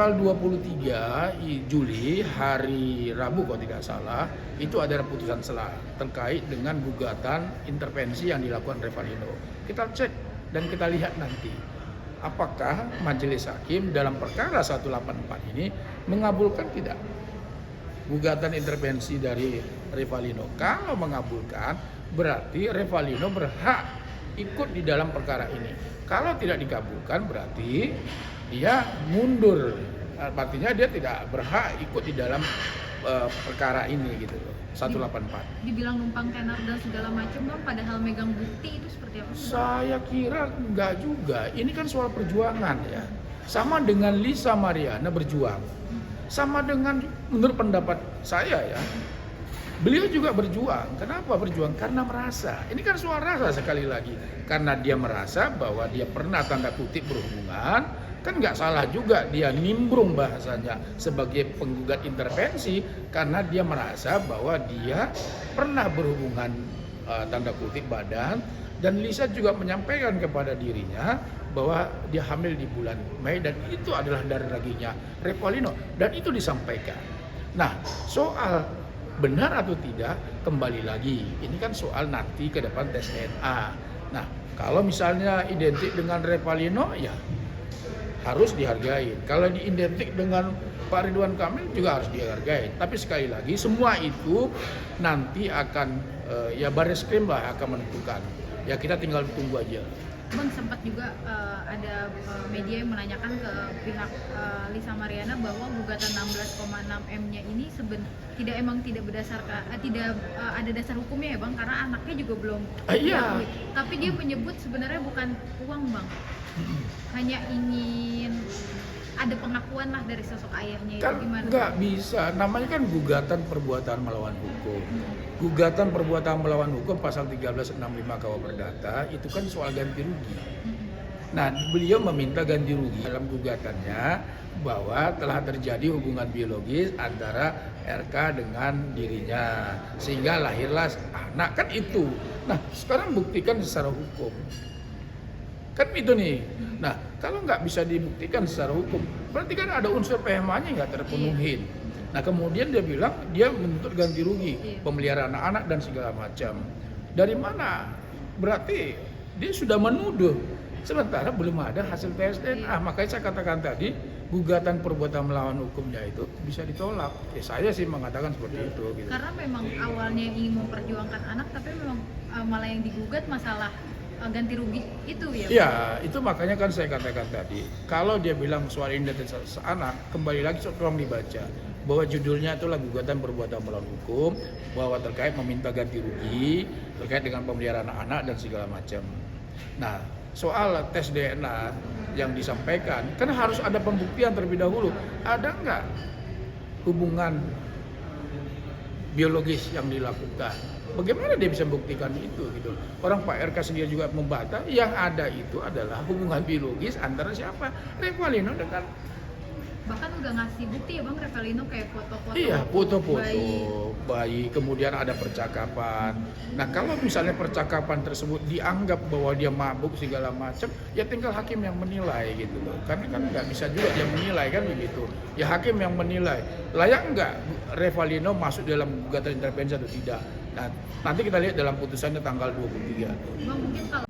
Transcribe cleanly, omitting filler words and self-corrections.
tanggal 23 Juli, hari Rabu kalau tidak salah, itu ada putusan sela terkait dengan gugatan intervensi yang dilakukan Revalino. Kita cek dan kita lihat nanti apakah majelis hakim dalam perkara 184 ini mengabulkan tidak gugatan intervensi dari Revalino. Kalau mengabulkan, berarti Revalino berhak ikut di dalam perkara ini. Kalau tidak dikabulkan, berarti dia mundur. Artinya dia tidak berhak ikut di dalam perkara ini gitu loh. 184. Dibilang numpang tenar dan segala macam Bang, padahal megang bukti itu seperti apa? Saya kira enggak juga. Ini kan soal perjuangan ya. Sama dengan Lisa Mariana berjuang. Sama dengan menurut pendapat saya ya. Beliau juga berjuang. Kenapa berjuang? Karena merasa. Ini kan soal rasa sekali lagi. Karena dia merasa bahwa dia pernah tanda kutip berhubungan. Kan nggak salah juga dia nimbrung bahasanya sebagai penggugat intervensi. Karena dia merasa bahwa dia pernah berhubungan tanda kutip badan. Dan Lisa juga menyampaikan kepada dirinya bahwa dia hamil di bulan Mei. Dan itu adalah darah dagingnya Revalino. Dan itu disampaikan. Nah, soal benar atau tidak, kembali lagi. Ini kan soal nanti ke depan tes DNA. Nah, kalau misalnya identik dengan Revalino, ya harus dihargai. Kalau diidentik dengan Pak Ridwan Kamil juga harus dihargai. Tapi sekali lagi, semua itu nanti akan, ya Barreskrim lah akan menentukan. Ya kita tinggal tunggu aja. Bang, sempat juga ada media yang menanyakan ke pihak Lisa Mariana bahwa gugatan 16,6 M-nya ini tidak berdasarkan tidak ada dasar hukumnya ya Bang, karena anaknya juga belum Iya. diakui. Tapi dia menyebut sebenarnya bukan uang Bang, hanya ingin ada pengakuan lah dari sosok ayahnya itu. Kan Gimana? nggak bisa, namanya kan gugatan perbuatan melawan hukum. Gugatan perbuatan melawan hukum pasal 1365 KUH Perdata itu kan soal ganti rugi. Nah, beliau meminta ganti rugi dalam gugatannya bahwa telah terjadi hubungan biologis antara RK dengan dirinya sehingga lahirlah anak, kan itu. Nah, sekarang buktikan secara hukum. Kan itu nih. Nah, kalau nggak bisa dibuktikan secara hukum, berarti kan ada unsur PMA-nya nggak terpenuhin. Nah, kemudian dia bilang dia menuntut ganti rugi, pemeliharaan anak dan segala macam. Dari mana? Berarti dia sudah menuduh. Sementara belum ada hasil tes DNA. Makanya saya katakan tadi, gugatan perbuatan melawan hukumnya itu bisa ditolak. Ya, saya sih mengatakan seperti itu. Gitu. Karena memang awalnya ingin memperjuangkan anak, tapi memang malah yang digugat masalah ganti rugi itu ya? Iya, itu makanya kan saya katakan tadi, kalau dia bilang soal identitas anak, kembali lagi tolong dibaca bahwa judulnya itulah gugatan perbuatan melawan hukum, bahwa terkait meminta ganti rugi terkait dengan pemeliharaan anak dan segala macam. Nah, soal tes DNA yang disampaikan, kan harus ada pembuktian terlebih dahulu. Ada nggak hubungan biologis yang dilakukan? Bagaimana dia bisa membuktikan itu gitu? Orang Pak RK sendiri juga membantah, yang ada itu adalah hubungan biologis antara siapa? Revalino dengan, bahkan udah ngasih bukti ya Bang, Revalino kayak foto-foto. iya, foto-foto bayi, kemudian ada percakapan. Nah, kalau misalnya percakapan tersebut dianggap bahwa dia mabuk segala macam, ya tinggal hakim yang menilai gitu loh. Karena kan nggak bisa juga dia menilai kan begitu. Ya hakim yang menilai layak nggak Revalino masuk dalam gugatan intervensi atau tidak. Nah, nanti kita lihat dalam putusannya tanggal 23. Bang, mungkin kalau